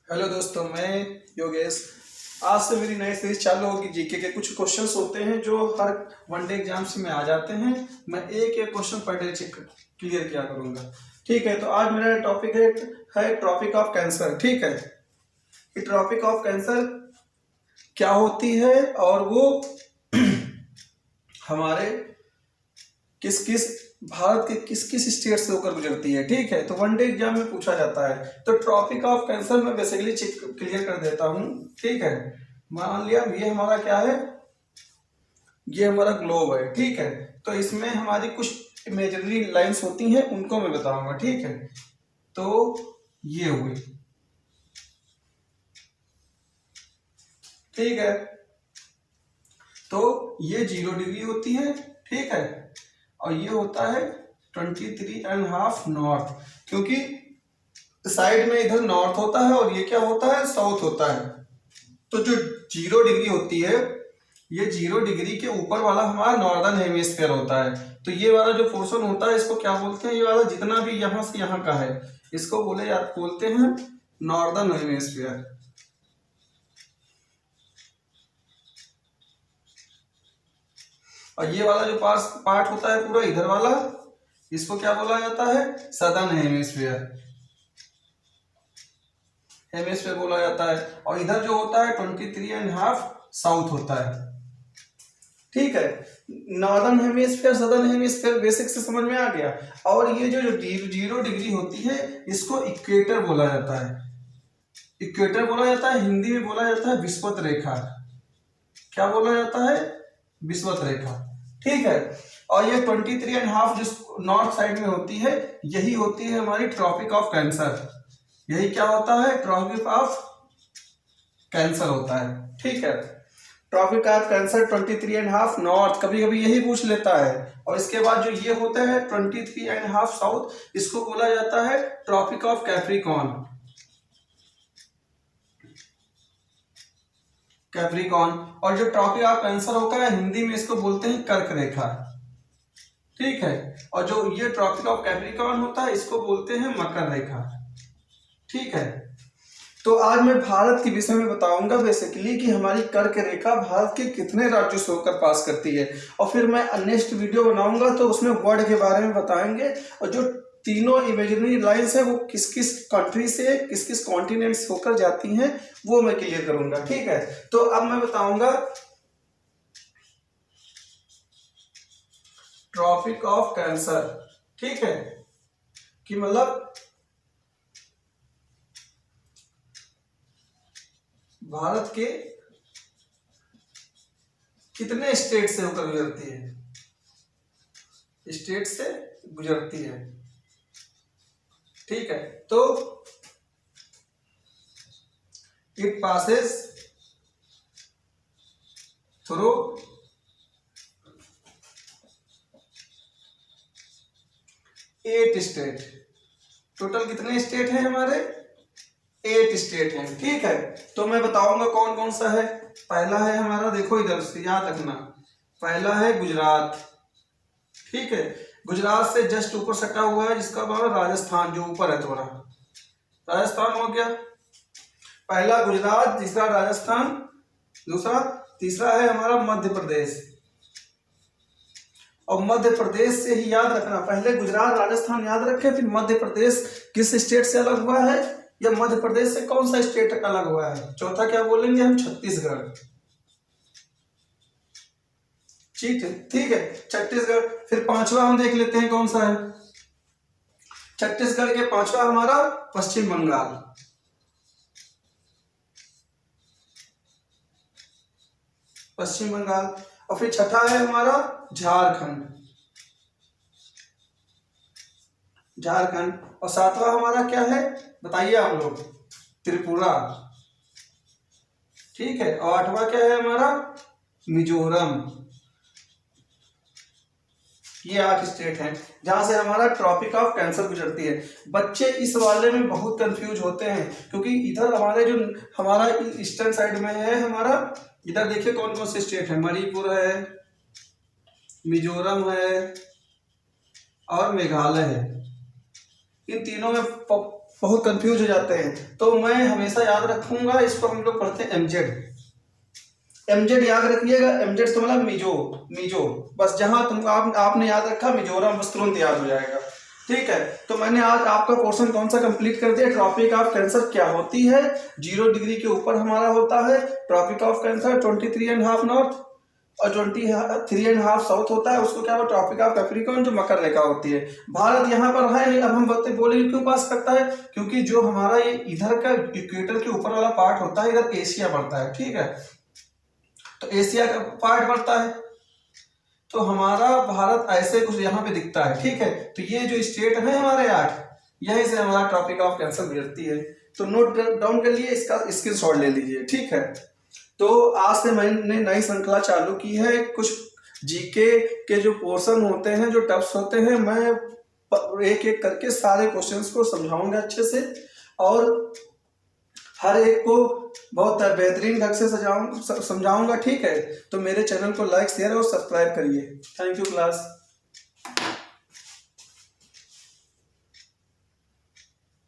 Hello दोस्तों, मैं योगेश। आज से मेरी नई सीरीज चालू होगी। जीके के कुछ क्वेश्चंस होते हैं जो हर वनडे एग्जाम्स में आ जाते हैं। मैं एक एक question per day check clear किया करूंगा। ठीक है, तो आज मेरा टॉपिक है ट्रॉपिक ऑफ कैंसर। ठीक है, ये ट्रॉपिक ऑफ कैंसर क्या होती है और वो हमारे किस किस भारत के किस किस स्टेट से होकर गुजरती है। ठीक है, तो वनडे एग्जाम में पूछा जाता है। तो ट्रॉपिक ऑफ कैंसर में बेसिकली क्लियर कर देता हूं। ठीक है, मान लिया ये हमारा क्या है, ये हमारा ग्लोब है। ठीक है, तो इसमें हमारी कुछ इमेजिनरी लाइंस होती हैं, उनको मैं बताऊंगा। ठीक है, तो ये हुई। ठीक है, तो ये 0 डिग्री होती है। ठीक है, और ये होता है 23.5 नॉर्थ, क्योंकि साइड में इधर नॉर्थ होता है और ये क्या होता है, साउथ होता है। तो जो 0 डिग्री होती है, ये 0 डिग्री के ऊपर वाला हमारा नॉर्दर्न हेमिस्फीयर होता है। तो ये वाला जो पोर्शन होता है, इसको क्या बोलते हैं, ये वाला जितना भी यहां से यहां का है, इसको बोलते हैं नॉर्दर्न हेमिस्फीयर। और ये वाला जो पार्ट होता है पूरा इधर वाला, इसको क्या बोला जाता है, सदर्न हेमिस्फीयर बोला जाता है। और इधर जो होता है 23.5 साउथ होता है। ठीक है, northern hemisphere southern hemisphere basic से समझ में आ गया। और ये जो 0 डिग्री होती है, इसको इक्वेटर बोला जाता है। इक्वेटर बोला जाता है, हिंदी में बोला जाता है विषुवत रेखा। क्या बोला जाता है, विषुवत रेखा। ठीक है, और ये 23.5 जो नॉर्थ साइड में होती है, यही होती है हमारी ट्रॉपिक ऑफ कैंसर। यही क्या होता है, ट्रॉपिक ऑफ कैंसर होता है। ठीक है, ट्रॉपिक ऑफ कैंसर 23.5 नॉर्थ, कभी कभी यही पूछ लेता है। और इसके बाद जो ये होता है 23.5 साउथ, इसको बोला जाता है ट्रॉपिक ऑफ कैप्रिकॉर्न। और जो ट्रॉपिक ऑफ कैंसर होता है, हिंदी में इसको बोलते हैं कर्क रेखा। ठीक है, और जो ये ट्रॉपिक ऑफ कैप्रिकॉर्न होता है, इसको बोलते हैं मकर रेखा। ठीक है, तो आज मैं भारत के विषय में बताऊंगा बेसिकली कि हमारी कर्क रेखा भारत के कितने राज्यों से होकर पास करती है। और फिर मैं नेक्स्ट वीडियो बनाऊंगा तो उसमें वर्ल्ड के बारे में बताएंगे। और जो तीनों इमेजिनरी लाइंस है, वो किस किस कंट्री से, किस किस कॉन्टिनेंट से होकर जाती हैं, वो मैं क्लियर करूंगा। ठीक है, तो अब मैं बताऊंगा ट्रॉपिक ऑफ कैंसर। ठीक है, कि मतलब भारत के कितने स्टेट से होकर गुजरती है, स्टेट से गुजरती है। ठीक है, तो it passes through 8 state. Total कितने स्टेट हैं हमारे, 8 स्टेट हैं। ठीक है, तो मैं बताऊंगा कौन कौन सा है। पहला है हमारा, देखो इधर से याद रखना, पहला है गुजरात। ठीक है, गुजरात से जस्ट ऊपर सटा हुआ है, जिसका नाम है राजस्थान, जो ऊपर है थोड़ा, राजस्थान हो गया पहला गुजरात, तीसरा राजस्थान, तीसरा है हमारा मध्य प्रदेश। और मध्य प्रदेश से ही याद रखना, पहले गुजरात राजस्थान याद रखें, फिर मध्य प्रदेश किस स्टेट से अलग हुआ है, या मध्य प्रदेश से कौन सा स्टेट अलग हुआ है। चौथा क्या बोलेंगे हम, छत्तीसगढ़। ठीक है, छत्तीसगढ़। फिर पांचवा हम देख लेते हैं कौन सा है, छत्तीसगढ़ के पांचवा हमारा पश्चिम बंगाल। और फिर छठा है हमारा झारखंड। और सातवां हमारा क्या है, बताइए आप लोग, त्रिपुरा। ठीक है, और आठवां क्या है हमारा, मिजोरम। ये 8 स्टेट हैं जहां से हमारा ट्रॉपिक ऑफ कैंसर गुजरती है। बच्चे इस वाले में बहुत कंफ्यूज होते हैं, क्योंकि इधर हमारा ईस्टर्न साइड में है हमारा, इधर देखिए कौन कौन से स्टेट है, मणिपुर है, मिजोरम है और मेघालय है। इन तीनों में बहुत कंफ्यूज हो जाते हैं। तो मैं हमेशा याद रखूंगा, इसको हम लोग पढ़ते हैं एमजेड। एमजेड याद रखिएगा, एमजेड से मतलब मिजो, बस जहां आपने याद रखा मिजोरम, बस तुरंत याद हो जाएगा। ठीक है, तो मैंने आज आपका पोर्शन कौन सा कंप्लीट कर दिया, ट्रॉपिक ऑफ कैंसर क्या होती है। 0 डिग्री के ऊपर हमारा होता है ट्रॉपिक ऑफ कैंसर, 23.5 नॉर्थ और 23.5 साउथ होता है, उसको क्या, ट्रॉपिक ऑफ कैप्रिकॉर्न, जो मकर रेखा होती है। भारत यहाँ पर है नहीं। अब हम बोलेंगे क्यों पास करता है, क्योंकि जो हमारा ये इधर का इक्वेटर के ऊपर वाला पार्ट होता है, इधर एशिया पड़ता है। ठीक है, तो एशिया का पार्ट पड़ता है, तो हमारा भारत ऐसे कुछ यहाँ पे दिखता है। ठीक है, तो ये जो स्टेट है हमारे 8, यहीं से हमारा ट्रॉपिक ऑफ कैंसर गुजरती है। तो नोट डाउन कर लिए, इसका स्क्रीनशॉट ले लीजिए। ठीक है, तो आज से मैंने नई श्रृंखला चालू की है। कुछ जीके के जो पोर्शन होते हैं, जो टफ्स होते हैं, मैं एक एक करके सारे क्वेश्चंस को समझाऊंगा अच्छे से, और हर एक को बहुत बेहतरीन ढंग से समझाऊंगा। ठीक है, तो मेरे चैनल को लाइक, शेयर और सब्सक्राइब करिए। Thank you class.